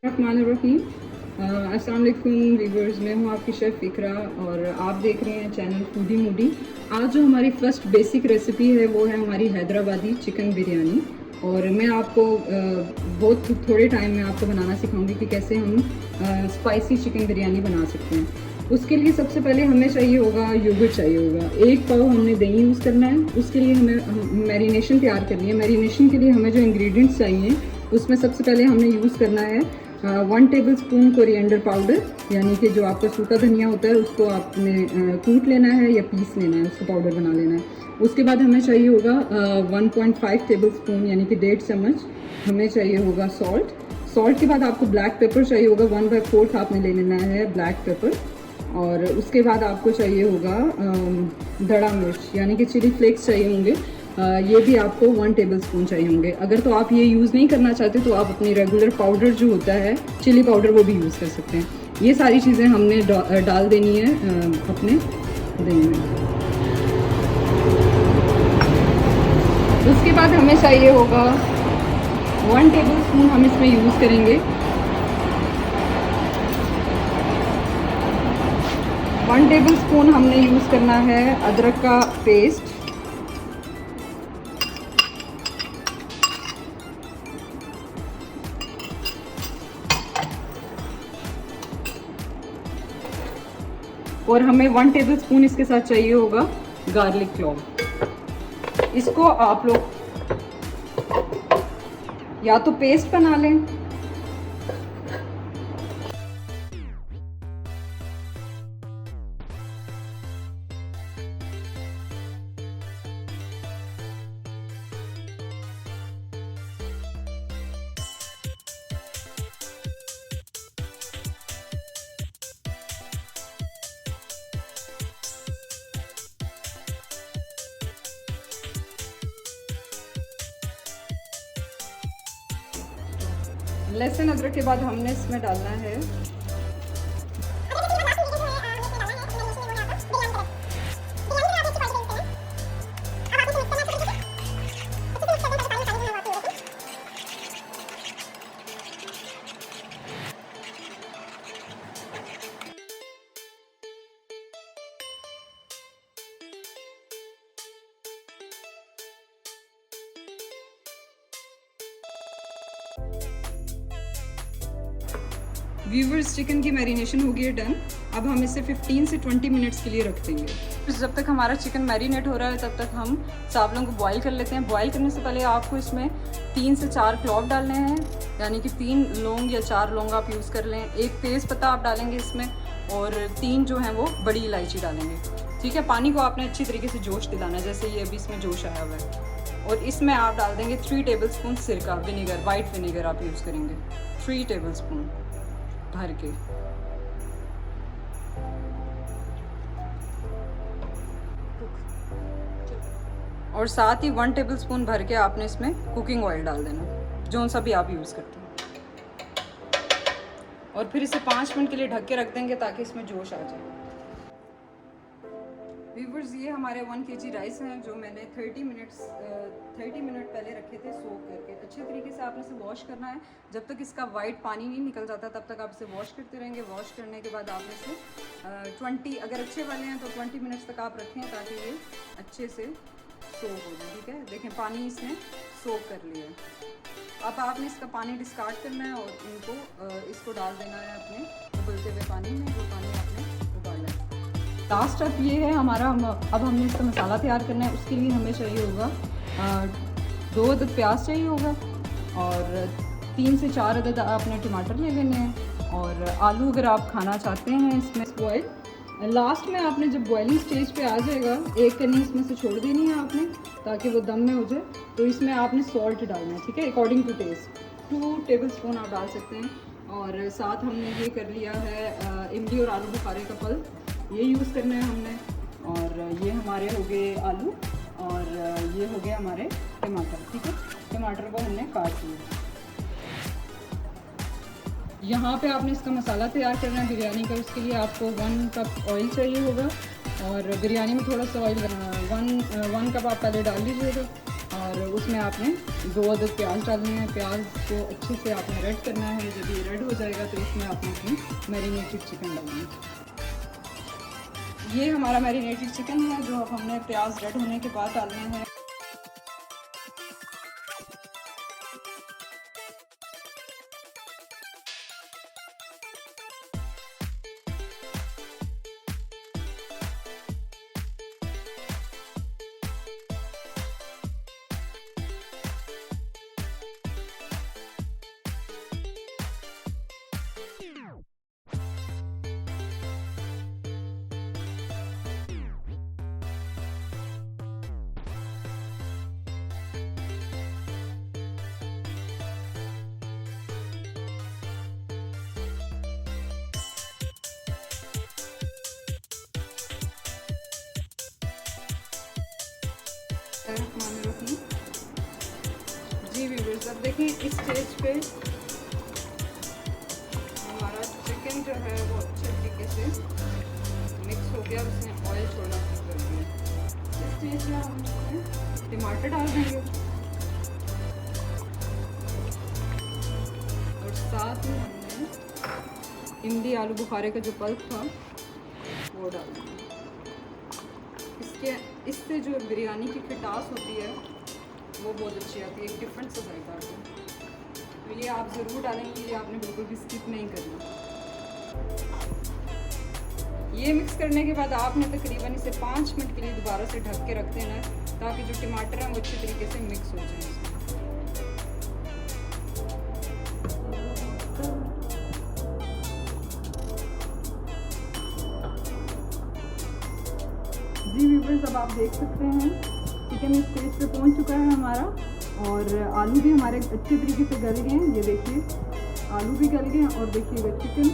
रहीम। अस्सलाम वालेकुम व्यूवर्स, मैं हूँ आपकी शेफ़ इकरा और आप देख रहे हैं चैनल फूडी मूडी। आज जो हमारी फ़र्स्ट बेसिक रेसिपी है वो है हमारी हैदराबादी चिकन बिरयानी और मैं आपको बहुत थोड़े टाइम में आपको बनाना सिखाऊंगी कि कैसे हम स्पाइसी चिकन बिरयानी बना सकते हैं। उसके लिए सबसे पहले हमें चाहिए होगा योगर्ट चाहिए होगा, 1 पाव हमने दही यूज़ करना है। उसके लिए हमें मैरिनेशन तैयार करनी है। मैरिनेशन के लिए हमें जो इंग्रेडिएंट्स चाहिए उसमें सबसे पहले हमने यूज़ करना है 1 टेबल स्पून कोरिएंडर पाउडर, यानी कि जो आपका सूखा धनिया होता है उसको आपने कूट लेना है या पीस लेना है, उसको पाउडर बना लेना है। उसके बाद हमें चाहिए होगा 1.5 टेबल स्पून यानी कि 1.5 चम्मच हमें चाहिए होगा सॉल्ट के बाद आपको ब्लैक पेपर चाहिए होगा, 1/4 आपने ले लेना है ब्लैक पेपर। और उसके बाद आपको चाहिए होगा दड़ा मिर्च यानी कि चिली फ्लेक्स चाहिए होंगे, ये भी आपको 1 टेबल स्पून चाहिए होंगे। अगर तो आप ये यूज़ नहीं करना चाहते तो आप अपनी रेगुलर पाउडर जो होता है चिली पाउडर वो भी यूज़ कर सकते हैं। ये सारी चीज़ें हमने डाल देनी है अपने दही में। उसके बाद हमें चाहिए होगा 1 टेबल स्पून हम इसमें यूज़ करेंगे 1 टेबल स्पून हमने यूज़ करना है अदरक का पेस्ट। और हमें 1 टेबल स्पून इसके साथ चाहिए होगा गार्लिक क्लॉव। इसको आप लोग या तो पेस्ट बना लें लहसुन अदरक के बाद हमने इसमें डालना है व्यूवर्स। चिकन की मैरिनेशन हो गई है डन। अब हम इसे 15 से 20 मिनट्स के लिए रख देंगे। जब तक हमारा चिकन मैरिनेट हो रहा है तब तक हम चावलों को बॉईल कर लेते हैं। बॉईल करने से पहले आपको इसमें 3 से 4 क्लॉव डालने हैं, यानी कि 3 लौंग या 4 लौंग आप यूज़ कर लें। 1 तेज़ पत्ता आप डालेंगे इसमें और 3 जो हैं वो बड़ी इलायची डालेंगे। ठीक है, पानी को आपने अच्छी तरीके से जोश दिलाना है, जैसे ये अभी इसमें जोश आया हुआ है। और इसमें आप डाल देंगे 3 टेबल स्पून सिरका, विनेगर, वाइट विनेगर आप यूज़ करेंगे 3 टेबल स्पून भर के। और साथ ही 1 टेबल स्पून भर के आपने इसमें कुकिंग ऑयल डाल देना, जो सा भी आप यूज़ करते हैं। और फिर इसे 5 मिनट के लिए ढक के रख देंगे ताकि इसमें जोश आ जाए। व्यूवर्स, ये हमारे 1 kg राइस हैं जो मैंने 30 मिनट पहले रखे थे सोक करके। अच्छे तरीके से आपने इसे वॉश करना है, जब तक इसका वाइट पानी नहीं निकल जाता तब तक आप इसे वॉश करते रहेंगे। वॉश करने के बाद आपने इसे 20, अगर अच्छे वाले हैं तो 20 मिनट्स तक आप रखें ताकि ये अच्छे से सोक हो जाए। ठीक है, देखें पानी इसने सोक कर लिया है। अब आपने इसका पानी डिस्कार्ड करना है और इसको डाल देना है अपने उबलते हुए पानी में, जो पानी आपने उबाला है। लास्ट स्टेप ये है हमारा, अब हमने इसका मसाला तैयार करना है। उसके लिए हमें चाहिए होगा 2 अदद प्याज चाहिए होगा और 3 से 4 अदद आपने टमाटर ले लेने हैं। और आलू अगर आप खाना चाहते हैं इसमें बॉयल, लास्ट में आपने जब बॉइलिंग स्टेज पे आ जाएगा 1 कनी इसमें से छोड़ देनी है आपने ताकि वो दम में हो जाए। तो इसमें आपने सॉल्ट डालना है, ठीक है, according to taste 2 table spoon आप डाल सकते हैं। और साथ हमने ये कर लिया है इमली और आलू बुखारे का पल्प, ये यूज़ करना है हमने। और ये हमारे हो गए आलू और ये हो गए हमारे टमाटर। ठीक है, टमाटर को हमने काट लिया। यहाँ पे आपने इसका मसाला तैयार करना है बिरयानी का। उसके लिए आपको 1 कप ऑयल चाहिए होगा और बिरयानी में थोड़ा सा ऑयल 1 कप आप पहले डाल लीजिएगा। और उसमें आपने 2 अदद प्याज डालने हैं। प्याज को अच्छे से आपने रेड करना है। जब ये रेड हो जाएगा तो इसमें आपने अपनी मैरिनेटेड चिकन डालना है। ये हमारा मैरिनेटेड चिकन है जो अब हमने प्याज रेड होने के बाद डालना है। जी व्यूअर्स, अब देखिए इस स्टेज पे हमारा चिकन जो है वो अच्छे तरीके से मिक्स हो गया, उसने ऑयल छोड़ना शुरू कर दिया। इस स्टेज में हम इसमें टमाटर डाल देंगे और साथ में हमने इमली आलू बुखारे का जो पल्प था वो डाल देंगे। इससे जो बिरयानी की खटास होती है वो बहुत अच्छी आती है, एक डिफरेंट सा जायका आता है। तो ये आप ज़रूर डालेंगे, ये आपने बिल्कुल भी स्किप नहीं करना। ये मिक्स करने के बाद आपने तकरीबन इसे 5 मिनट के लिए दोबारा से ढक के रख देना है ताकि जो टमाटर हैं वो अच्छी तरीके से मिक्स हो जाए। जी व्यूअर्स, अब आप देख सकते हैं चिकन इस स्टेज पे पहुंच चुका है हमारा और आलू भी हमारे अच्छे तरीके से गल गए हैं। ये देखिए आलू भी गल गए हैं और देखिएगा चिकन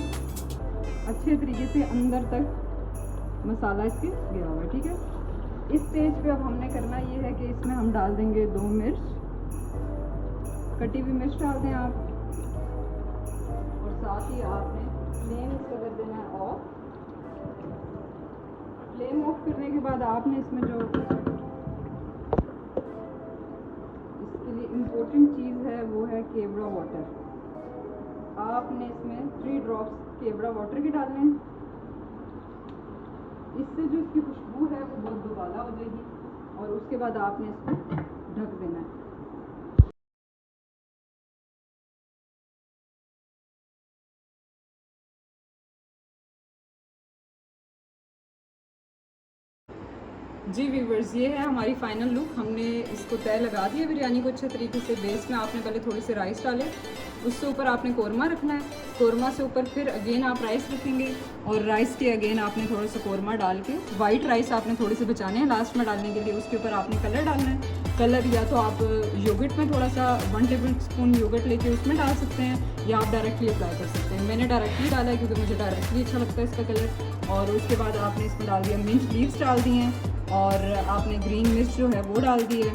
अच्छे तरीके से अंदर तक मसाला इसके गया हुआ है। ठीक है, इस स्टेज पे अब हमने करना ये है कि इसमें हम डाल देंगे 2 मिर्च, कटी हुई मिर्च डाल दें आप, और साथ ही आपने फ्लेम इसका कर देना है ऑफ। फ्लेम ऑफ करने के बाद आपने इसमें जो इसके लिए इम्पोर्टेंट चीज़ है वो है केवड़ा वाटर। आपने इसमें 3 ड्रॉप्स केवड़ा वाटर के डालने हैं। इससे जो इसकी खुशबू है वो बहुत दुबाला हो जाएगी और उसके बाद आपने इसको ढक देना है। जी व्यूवर्स, ये है हमारी फ़ाइनल लुक। हमने इसको तय लगा दिया बिरयानी को अच्छे तरीके से। बेस में आपने पहले थोड़े से राइस डाले, उससे ऊपर आपने कौरमा रखना है, कौरमा से ऊपर फिर अगेन आप राइस रखेंगे और राइस के अगेन आपने थोड़ा सा कौरमा डाल के वाइट राइस आपने थोड़े से बचाने हैं लास्ट में डालने के लिए। उसके ऊपर आपने कलर डालना है। कलर या तो आप योगर्ट में थोड़ा सा 1 टेबल स्पून योगर्ट लेके उसमें डाल सकते हैं या आप डायरेक्टली अप्लाई कर सकते हैं। मैंने डायरेक्टली डाला है क्योंकि मुझे डायरेक्टली अच्छा लगता है इसका कलर। और उसके बाद आपने इसमें डाल दिया मिंट लीव्स डाल दिए हैं और आपने ग्रीन मिर्च जो है वो डाल दी है।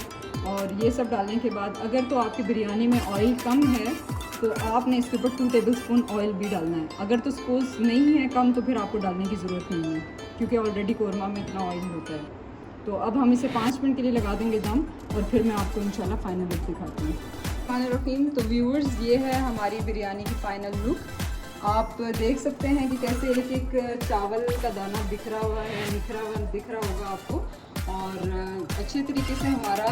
और ये सब डालने के बाद अगर तो आपकी बिरयानी में ऑयल कम है तो आपने इसके ऊपर 2 टेबल स्पून ऑयल भी डालना है। अगर तो सपोज़ नहीं है कम तो फिर आपको डालने की ज़रूरत नहीं है क्योंकि ऑलरेडी कौरमा में इतना ऑयल होता है। तो अब हम इसे 5 मिनट के लिए लगा देंगे दम और फिर मैं आपको इंशाल्लाह फ़ाइनल लुक दिखाती हूँ। रहीम, तो व्यूअर्स ये है हमारी बिरयानी की फ़ाइनल लुक। आप देख सकते हैं कि कैसे एक एक चावल का दाना बिखरा हुआ है, निखरा हुआ दिख रहा होगा आपको। और अच्छे तरीके से हमारा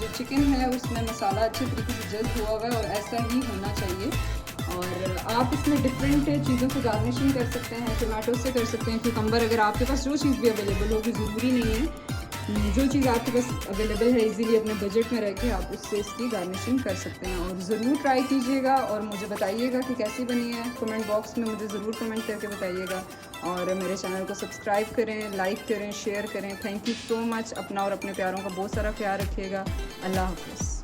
जो चिकन है उसमें मसाला अच्छे तरीके से जज्ब हुआ हुआ है और ऐसा ही होना चाहिए। और आप इसमें डिफरेंट चीज़ों से गार्निशिंग कर सकते हैं, टमाटो से कर सकते हैं, क्यूकम्बर, अगर आपके पास जो चीज़ भी अवेलेबल होगी, ज़रूरी नहीं है, जो चीज़ आपके पास अवेलेबल है इजीली अपने बजट में रह के आप उससे इसकी गार्निशिंग कर सकते हैं। और ज़रूर ट्राई कीजिएगा और मुझे बताइएगा कि कैसी बनी है। कमेंट बॉक्स में मुझे ज़रूर कमेंट करके बताइएगा और मेरे चैनल को सब्सक्राइब करें, लाइक करें, शेयर करें। Thank you so much. अपना और अपने प्यारों का बहुत सारा ख्याल रखिएगा। अल्लाह हाफ़िज़।